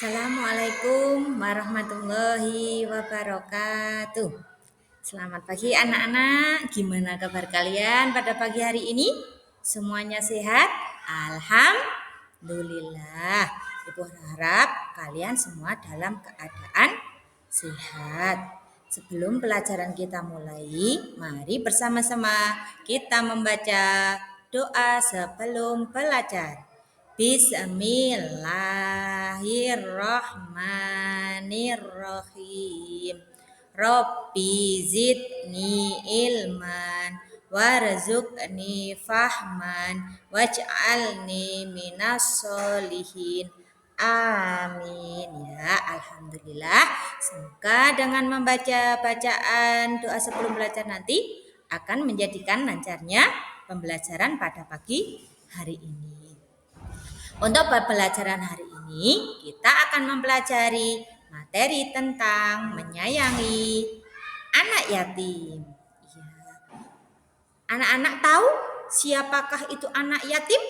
Assalamualaikum warahmatullahi wabarakatuh. Selamat pagi anak-anak. Gimana kabar kalian pada pagi hari ini? Semuanya sehat? Alhamdulillah. Ibu harap kalian semua dalam keadaan sehat. Sebelum pelajaran kita mulai, mari bersama-sama kita membaca doa sebelum belajar. Bismillahirrahmanirrahim. Rabbi zidni ilman warzuqni fahman waj'alni minas solihin. Amin ya, alhamdulillah. Semoga dengan membaca bacaan doa sebelum belajar nanti akan menjadikan lancarnya pembelajaran pada pagi hari ini. Untuk pembelajaran hari ini, kita akan mempelajari materi tentang menyayangi anak yatim. Ya. Anak-anak tahu siapakah itu anak yatim?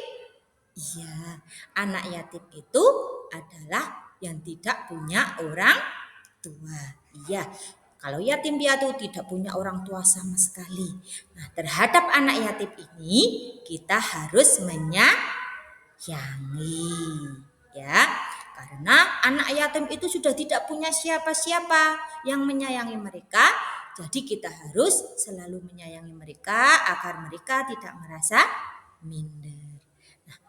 Iya, anak yatim itu adalah yang tidak punya orang tua. Iya, kalau yatim piatu tidak punya orang tua sama sekali. Nah, terhadap anak yatim ini kita harus ya, karena anak yatim itu sudah tidak punya siapa-siapa yang menyayangi mereka, jadi kita harus selalu menyayangi mereka agar mereka tidak merasa minder. Nah,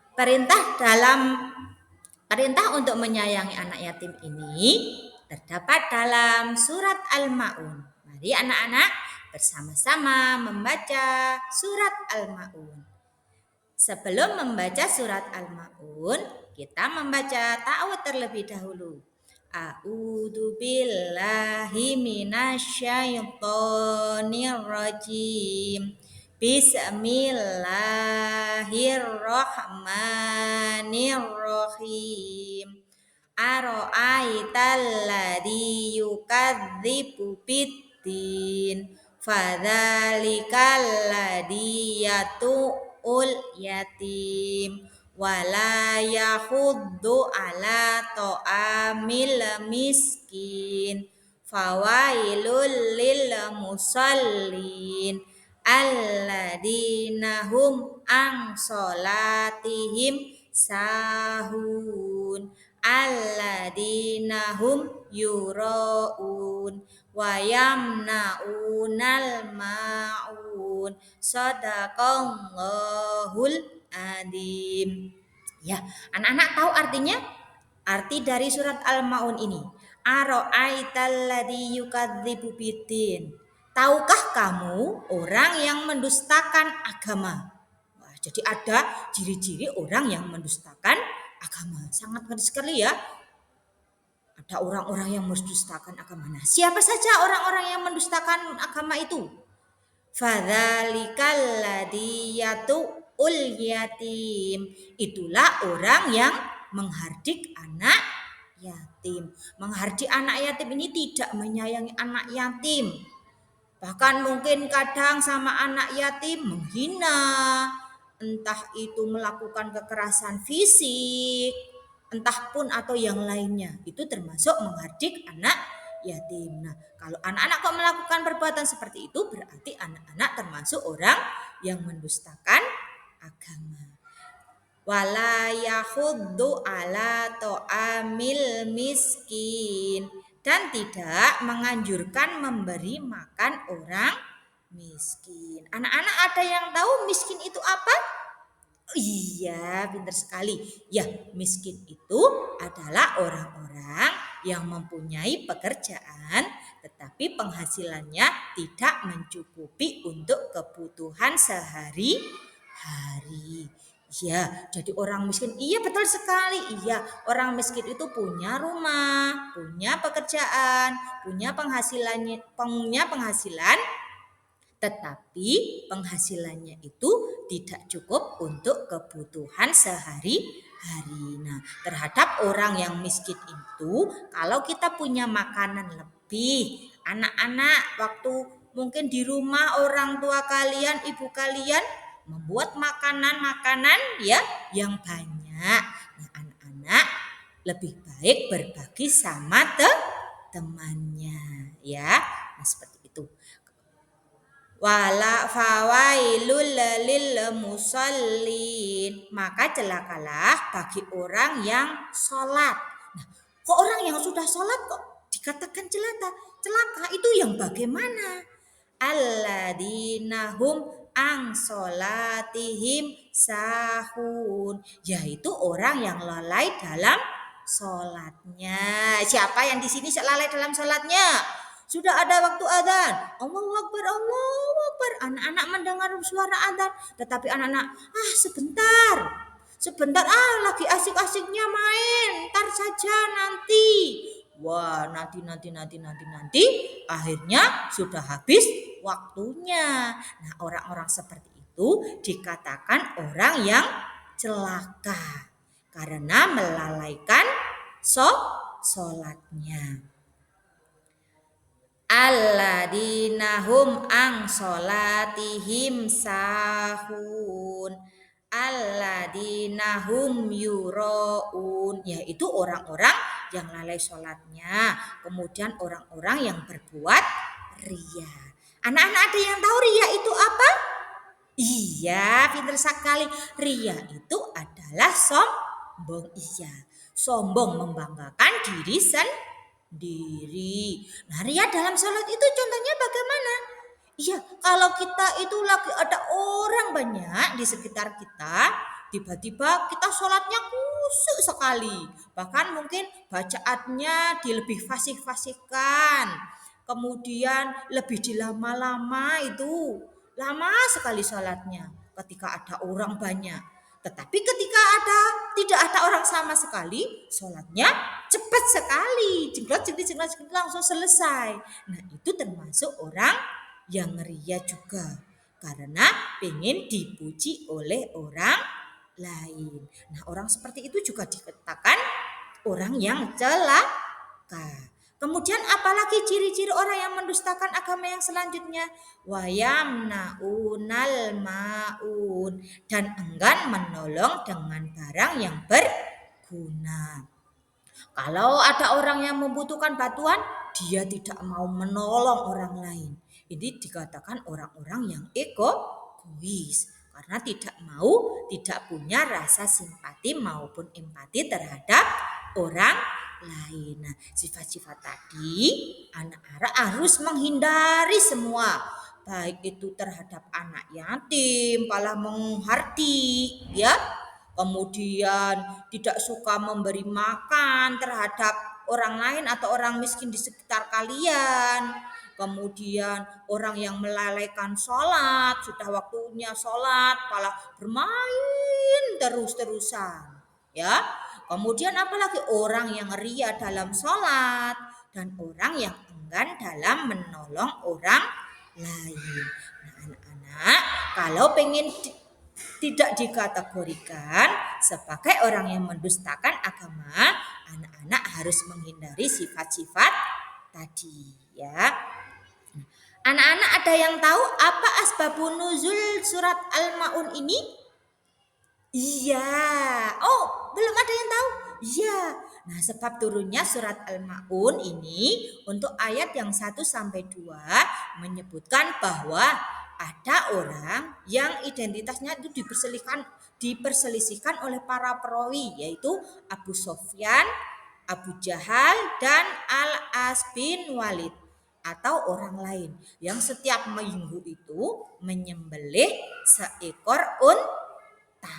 perintah untuk menyayangi anak yatim ini terdapat dalam surat Al-Maun. Mari anak-anak bersama-sama membaca surat Al-Maun. Sebelum membaca surat Al-Maun, kita membaca ta'awudz terlebih dahulu. A'udzu billahi minasyaitonir rajim. Bismillahirrahmanirrahim. Ara'aital ladzi yukadzibu biddin fadzalikal ladzi ul yatim wala yahuddu ala ta'amil miskin fawailul lil musallin alladzina hum an salatihim sahun alladzina hum yuraun wa yamnaunal ma'un. Shadaqallahul adzim. Ya, anak-anak tahu artinya? Arti dari surat Al-Maun ini. Ara'aital ladzi yukadzibu biddin. Tahukah kamu orang yang mendustakan agama? Wah, jadi ada ciri-ciri orang yang mendustakan agama. Sangat ngeri sekali ya. Ada orang-orang yang mendustakan agama. Nah, siapa saja orang-orang yang mendustakan agama itu? Fadzalikal ladzi ul yatim. Itulah orang yang menghardik anak yatim. Menghardik anak yatim ini tidak menyayangi anak yatim. Bahkan mungkin kadang sama anak yatim menghina, entah itu melakukan kekerasan fisik, entah pun atau yang lainnya. Itu termasuk menghardik anak yatim. Nah, kalau anak-anak kok melakukan perbuatan seperti itu berarti anak-anak termasuk orang yang mendustakan agama. Wala yahuddu ala ta'amil miskin, dan tidak menganjurkan memberi makan orang miskin. Anak-anak ada yang tahu miskin itu apa? Iya, pintar sekali. Ya, miskin itu adalah orang-orang yang mempunyai pekerjaan tetapi penghasilannya tidak mencukupi untuk kebutuhan sehari-hari. Ya, jadi orang miskin, iya betul sekali. Iya, orang miskin itu punya rumah, punya pekerjaan, punya penghasilan, tetapi penghasilannya itu tidak cukup untuk kebutuhan sehari-hari. Nah, terhadap orang yang miskin itu, kalau kita punya makanan lebih, anak-anak waktu mungkin di rumah orang tua kalian, ibu kalian membuat makanan ya yang banyak. Nah, anak-anak lebih baik berbagi sama temannya, ya. Nah, seperti itu. Wala fawailul lil musallin, maka celakalah bagi orang yang sholat. Nah, kok orang yang sudah sholat kok dikatakan celaka itu yang bagaimana? Alladzina hum ang sholatihim sahun, yaitu orang yang lalai dalam sholatnya. Siapa yang di sini lalai dalam sholatnya? Sudah ada waktu adzan. Allahu Akbar, Allahu Akbar. Anak-anak mendengar suara adzan, tetapi anak-anak, sebentar. Sebentar, lagi asik-asiknya main. Ntar saja nanti. Wah, nanti. Akhirnya sudah habis waktunya. Nah, orang-orang seperti itu dikatakan orang yang celaka karena melalaikan sholatnya. Alladzina hum ang sholatihim sahun, alladzina hum yuraun, yaitu orang-orang yang lalai sholatnya, kemudian orang-orang yang berbuat ria. Anak-anak ada yang tahu ria itu apa? Iya, pintar sekali. Ria itu adalah sombong. Iya, sombong membanggakan diri sendiri. Nah, ria dalam sholat itu contohnya bagaimana? Iya, kalau kita itu lagi ada orang banyak di sekitar kita, tiba-tiba kita sholatnya kusuk sekali. Bahkan mungkin bacaannya dilebih fasih-fasihkan. Kemudian lebih dilama-lama itu. Lama sekali sholatnya ketika ada orang banyak. Tetapi ketika tidak ada orang sama sekali, sholatnya cepat sekali. Jengklot langsung selesai. Nah, itu termasuk orang yang ria juga. Karena pengen dipuji oleh orang lain. Nah, orang seperti itu juga dikatakan orang yang celaka. Kemudian apalagi ciri-ciri orang yang mendustakan agama yang selanjutnya? Wayamnaunal maun, dan enggan menolong dengan barang yang berguna. Kalau ada orang yang membutuhkan bantuan, dia tidak mau menolong orang lain. Ini dikatakan orang-orang yang egois karena tidak punya rasa simpati maupun empati terhadap orang lain. Nah, sifat-sifat tadi anak-anak harus menghindari semua, baik itu terhadap anak yatim, malah menghardi, ya. Kemudian tidak suka memberi makan terhadap orang lain atau orang miskin di sekitar kalian. Kemudian orang yang melalaikan sholat, sudah waktunya sholat, malah bermain terus-terusan, ya. Kemudian apalagi orang yang ria dalam sholat dan orang yang enggan dalam menolong orang lain. Nah, anak-anak, kalau pengen tidak dikategorikan sebagai orang yang mendustakan agama, anak-anak harus menghindari sifat-sifat tadi, ya. Anak-anak ada yang tahu apa asbabun nuzul surat Al-Maun ini? Iya. Oh, belum ada yang tahu? Iya. Nah, sebab turunnya surat Al-Maun ini untuk ayat yang 1 sampai 2 menyebutkan bahwa ada orang yang identitasnya itu diperselisihkan oleh para perawi, yaitu Abu Sofyan, Abu Jahal, dan Al-As bin Walid atau orang lain yang setiap minggu itu menyembelih seekor unta.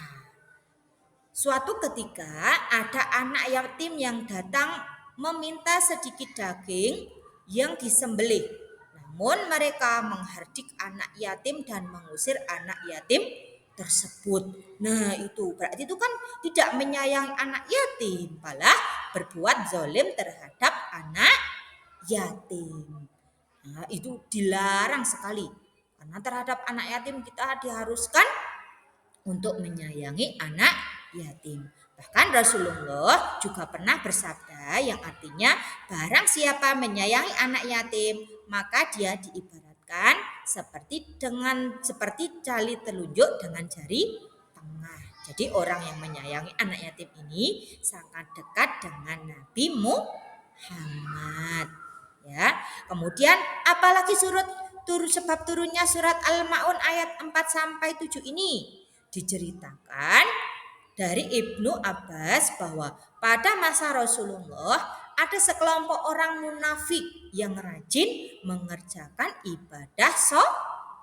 Suatu ketika ada anak yatim yang datang meminta sedikit daging yang disembelih. Namun mereka menghardik anak yatim dan mengusir anak yatim tersebut. Nah, itu berarti itu kan tidak menyayangi anak yatim, malah berbuat zalim terhadap anak yatim. Nah, itu dilarang sekali. Karena terhadap anak yatim kita diharuskan untuk menyayangi anak yatim. Bahkan Rasulullah juga pernah bersabda yang artinya barang siapa menyayangi anak yatim, maka dia diibaratkan seperti jari telunjuk dengan jari tengah. Jadi orang yang menyayangi anak yatim ini sangat dekat dengan Nabi Muhammad. Ya. Kemudian apalagi sebab turunnya surat Al-Maun ayat 4 sampai 7 ini diceritakan dari Ibnu Abbas bahwa pada masa Rasulullah ada sekelompok orang munafik yang rajin mengerjakan ibadah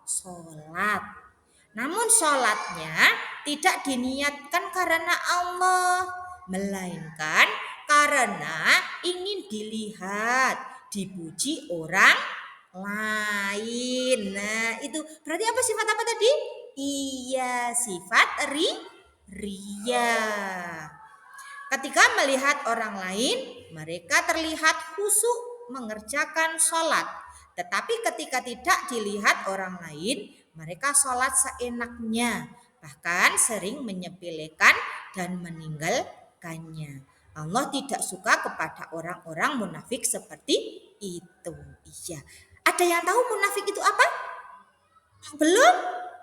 sholat. Namun sholatnya tidak diniatkan karena Allah, melainkan karena ingin dilihat, dipuji orang lain. Nah, itu berarti apa sifat apa tadi? Iya, sifat ria. Ketika melihat orang lain, mereka terlihat khusyuk mengerjakan sholat. Tetapi ketika tidak dilihat orang lain, mereka sholat seenaknya. Bahkan sering menyepelekan dan meninggalkannya. Allah tidak suka kepada orang-orang munafik seperti itu. Iya. Ada yang tahu munafik itu apa? Belum?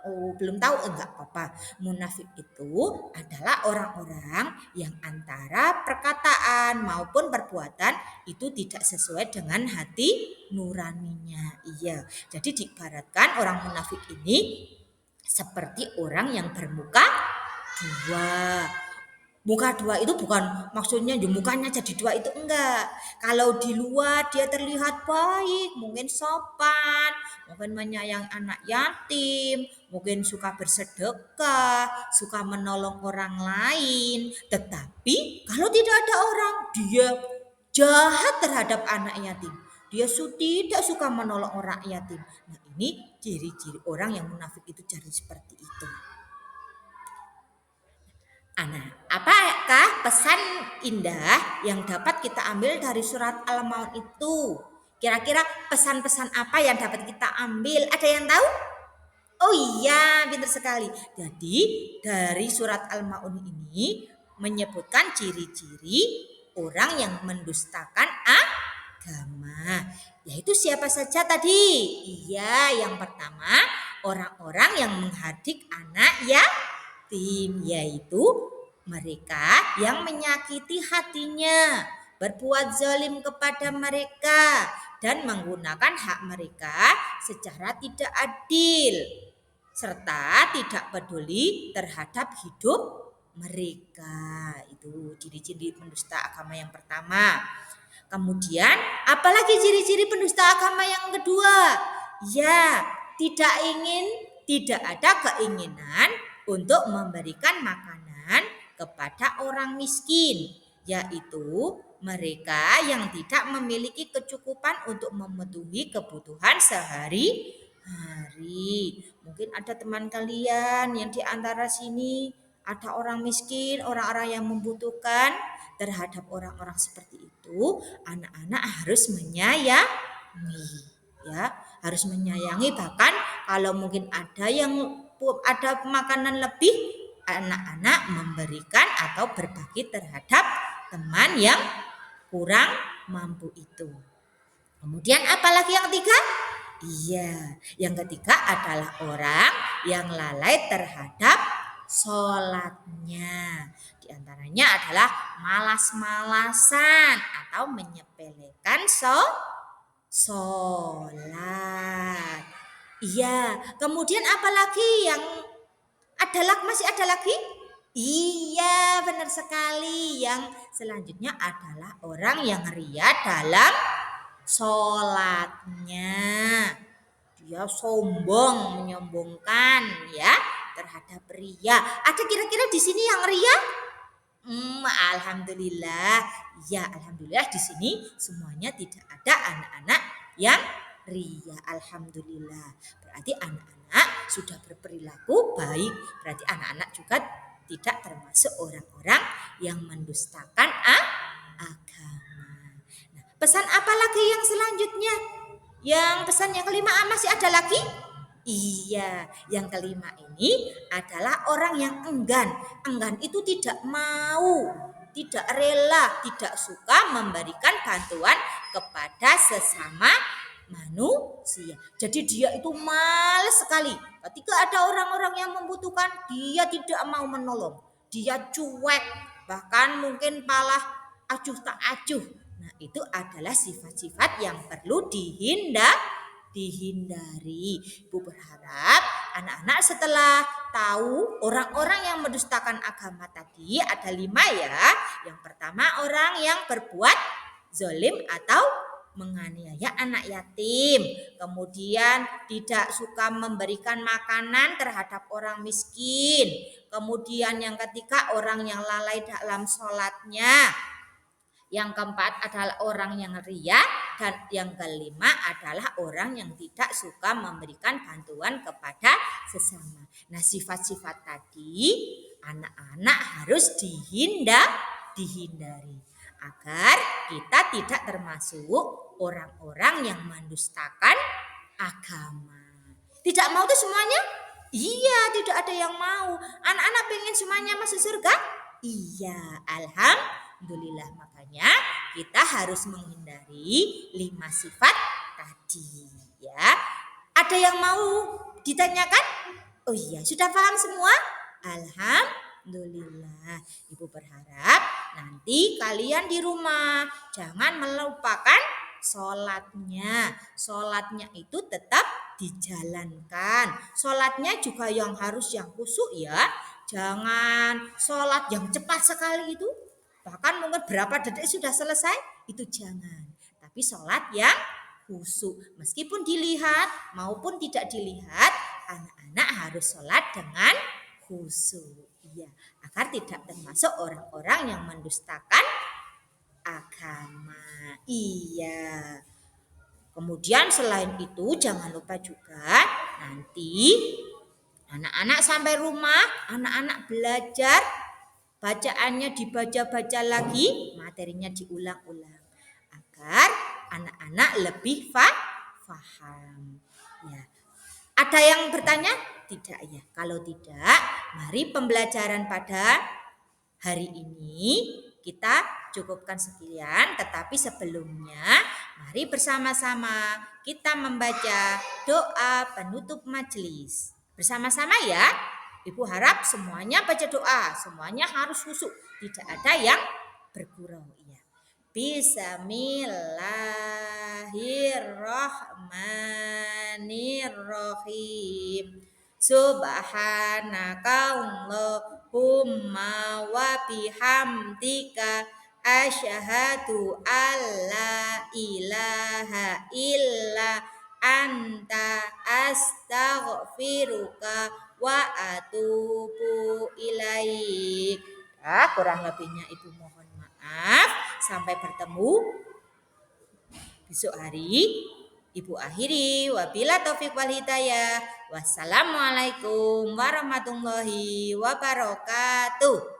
Oh, belum tahu? Enggak apa-apa. Munafik itu adalah orang-orang yang antara perkataan maupun perbuatan itu tidak sesuai dengan hati nuraninya. Iya. Jadi diibaratkan orang munafik ini seperti orang yang bermuka dua. Muka dua itu bukan maksudnya mukanya jadi dua itu enggak. Kalau di luar dia terlihat baik, mungkin sopan, mungkin menyayangi anak yatim, mungkin suka bersedekah, suka menolong orang lain. Tetapi kalau tidak ada orang, dia jahat terhadap anak yatim. Dia tidak suka menolong orang yatim. Nah, ini ciri-ciri orang yang munafik itu jadi seperti itu. Apakah pesan indah yang dapat kita ambil dari surat Al-Maun itu? Kira-kira pesan-pesan apa yang dapat kita ambil? Ada yang tahu? Oh iya, pintar sekali. Jadi dari surat Al-Maun ini menyebutkan ciri-ciri orang yang mendustakan agama. Yaitu siapa saja tadi? Iya, yang pertama orang-orang yang menghardik anak yatim, yaitu mereka yang menyakiti hatinya, berbuat zalim kepada mereka, dan menggunakan hak mereka secara tidak adil, serta tidak peduli terhadap hidup mereka. Itu ciri-ciri pendusta agama yang pertama. Kemudian apalagi ciri-ciri pendusta agama yang kedua? Ya, tidak ada keinginan untuk memberikan makanan kepada orang miskin, yaitu mereka yang tidak memiliki kecukupan untuk memenuhi kebutuhan sehari-hari. Mungkin ada teman kalian yang di antara sini ada orang miskin, orang-orang yang membutuhkan. Terhadap orang-orang seperti itu, anak-anak harus menyayangi, ya, harus menyayangi. Bahkan kalau mungkin ada makanan lebih, anak-anak memberikan atau berbagi terhadap teman yang kurang mampu itu. Kemudian apalagi yang ketiga? Iya, yang ketiga adalah orang yang lalai terhadap sholatnya. Di antaranya adalah malas-malasan atau menyepelekan sholat. Iya, kemudian apalagi yang masih ada lagi? Iya, benar sekali. Yang selanjutnya adalah orang yang ria dalam sholatnya. Dia sombong, menyombongkan ya terhadap ria. Ada kira-kira di sini yang ria? Alhamdulillah. Ya, alhamdulillah di sini semuanya tidak ada anak-anak yang ria. Alhamdulillah. Berarti anak-anak sudah berperilaku baik. Berarti anak-anak juga tidak termasuk orang-orang yang mendustakan agama. Nah, pesan apa lagi yang selanjutnya? Yang pesan yang kelima masih ada lagi? Iya, yang kelima ini adalah orang yang enggan. Enggan itu tidak mau, tidak rela, tidak suka memberikan bantuan kepada sesama manusia. Jadi dia itu malas sekali. Ketika ada orang-orang yang membutuhkan, dia tidak mau menolong. dia cuek, bahkan mungkin malah acuh tak acuh. Nah, itu adalah sifat-sifat yang perlu dihindari. Ibu berharap anak-anak setelah tahu orang-orang yang mendustakan agama tadi ada 5 ya. Yang pertama orang yang berbuat zalim atau menganiaya anak yatim. Kemudian tidak suka memberikan makanan terhadap orang miskin. Kemudian yang ketiga orang yang lalai dalam sholatnya. Yang keempat adalah orang yang ria, dan yang kelima adalah orang yang tidak suka memberikan bantuan kepada sesama. Nah, sifat-sifat tadi anak-anak harus dihindari agar kita tidak termasuk orang-orang yang mendustakan agama. Tidak mau tuh semuanya? Iya, tidak ada yang mau. Anak-anak pengen semuanya masuk surga? Iya, alhamdulillah. Makanya kita harus menghindari 5 sifat tadi, ya. Ada yang mau ditanyakan? Oh iya, sudah paham semua? Alhamdulillah. Ibu berharap nanti kalian di rumah jangan melupakan sholatnya. Sholatnya itu tetap dijalankan. Sholatnya juga yang harus yang khusyuk ya. Jangan sholat yang cepat sekali itu. Bahkan mungkin berapa detik sudah selesai. Itu jangan. Tapi sholat yang khusyuk. Meskipun dilihat maupun tidak dilihat, anak-anak harus sholat dengan khusyuk. Iya, agar tidak termasuk orang-orang yang mendustakan agama. Iya. Kemudian selain itu jangan lupa juga nanti anak-anak sampai rumah, anak-anak belajar, bacaannya dibaca-baca lagi, materinya diulang-ulang agar anak-anak lebih paham. Ya. Ada yang bertanya? Tidak ya. Kalau tidak, mari pembelajaran pada hari ini kita cukupkan sekian. Tetapi sebelumnya, mari bersama-sama kita membaca doa penutup majelis. Bersama-sama ya. Ibu harap semuanya baca doa. Semuanya harus khusyuk. Tidak ada yang bergurau. Ya. Bismillahirrahmanirrahim. Subhanaka Allahumma wa bihamdika asyhadu alla ilaha illa anta astaghfiruka wa atubu ilaik. Kurang lebihnya Ibu mohon maaf. Sampai bertemu besok hari. Ibu akhiri wabila taufik wal hidayah. Wassalamualaikum warahmatullahi wabarakatuh.